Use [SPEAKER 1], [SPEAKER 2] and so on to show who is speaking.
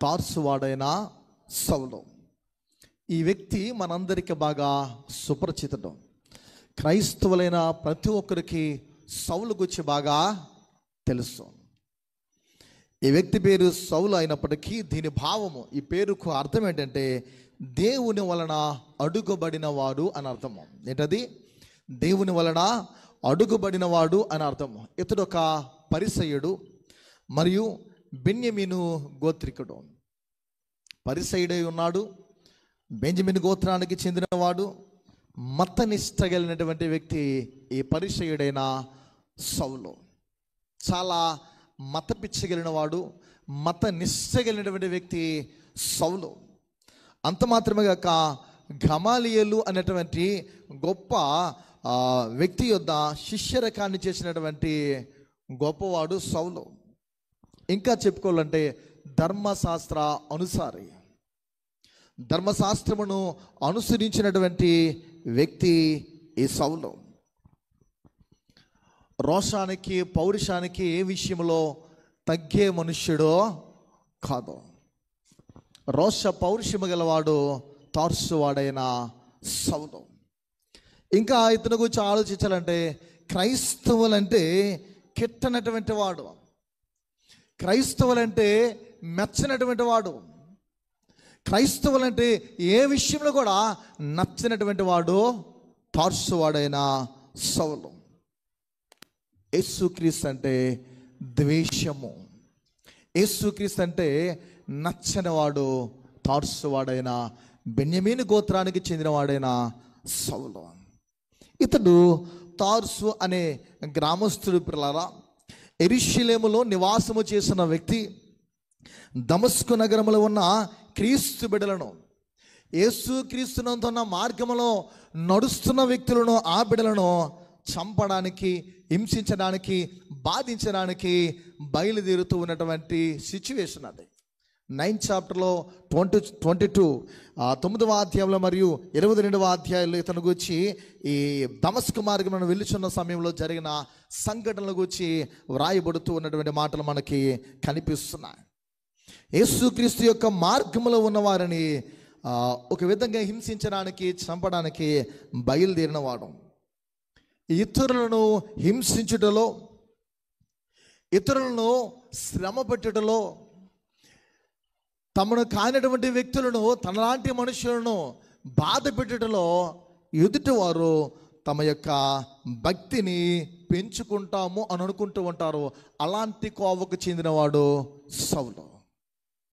[SPEAKER 1] తార్సువాడైన సౌలు. ఈ వ్యక్తి మనందరికీ బాగా సుపరిచితుడు. క్రైస్తవులైన ప్రతి ఒక్కరికి సౌలు గురించి బాగా తెలుసు. ఈ వ్యక్తి పేరు సౌలు అయినప్పటికీ దీని భావము, ఈ పేరుకు అర్థం ఏంటంటే దేవుని వలన అడుగుబడిన వాడు అని అర్థము. ఏంటది? దేవుని వలన అడుగుబడిన వాడు అని అర్థము. ఇతడు ఒక పరిసయ్యుడు మరియు బెన్యమీను గోత్రికుడు. పరిసయ్యుడై ఉన్నాడు, బెంజమిన్ గోత్రానికి చెందినవాడు, మత నిష్ట కలిగినటువంటి వ్యక్తి ఈ పరిసయ్యుడైన సౌలు. చాలా మత పిచ్చగలిగిన వాడు, మత నిష్ట కలిగినటువంటి వ్యక్తి సౌలు. అంత మాత్రమే కాక గమాలియేలు అనేటువంటి గొప్ప వ్యక్తి యొద్ద శిష్యరకాన్ని చేసినటువంటి గొప్పవాడు సౌలు. ఇంకా చెప్పుకోవాలంటే ధర్మశాస్త్ర అనుసారి, ధర్మశాస్త్రమును అనుసరించినటువంటి వ్యక్తి ఈ సౌలు. రోషానికి పౌరుషానికి ఏ విషయంలో తగ్గే మనుష్యుడో కాదు. రోష పౌరుషము గలవాడు తార్సువాడైన సౌలు. ఇంకా ఇతని గురించి ఆలోచించాలంటే క్రైస్తవులంటే కిట్టనటువంటి వాడు, క్రైస్తవులంటే మెచ్చనటువంటి వాడు, క్రైస్తవులంటే ఏ విషయంలో కూడా నచ్చినటువంటి వాడు తార్సువాడైన సౌలు. యేసుక్రీస్తు అంటే ద్వేషము, యేసుక్రీస్తు అంటే నచ్చని వాడు తార్సువాడైన బెన్యమీను గోత్రానికి చెందినవాడైన సౌలు. ఇతడు తార్సు అనే గ్రామస్తుడు పిల్లరా యెరూషలేములో నివాసము చేసిన వ్యక్తి. దమస్కు నగరంలో ఉన్న క్రీస్తు బిడ్డలను, యేసుక్రీస్తునందున్న మార్గములో నడుస్తున్న వ్యక్తులను, ఆ బిడ్డలను చంపడానికి, హింసించడానికి, బాధించడానికి బయలుదేరుతూ ఉన్నటువంటి సిచ్యువేషన్ అది. 9th చాప్టర్లో 22 9వ అధ్యాయంలో మరియు 22వ అధ్యాయంలో ఇతను గురించి ఈ దమస్కు మార్గంలో వెళ్ళుచున్న సమయంలో జరిగిన సంఘటనల గురించి వ్రాయబడుతూ ఉన్నటువంటి మాటలు మనకి కనిపిస్తున్నాయి. యేసుక్రీస్తు యొక్క మార్గంలో ఉన్నవారిని ఒక విధంగా హింసించడానికి, చంపడానికి బయలుదేరిన వాడు. ఇతరులను హింసించుటలో, ఇతరులను శ్రమ పెట్టుటలో, తమను కానిటువంటి వ్యక్తులను, తనలాంటి మనుషులను బాధ పెట్టుటలో ఎదుటివారు తమ యొక్క భక్తిని పెంచుకుంటాము అని అనుకుంటూ ఉంటారు. అలాంటి కోవకు చెందినవాడు సౌలు.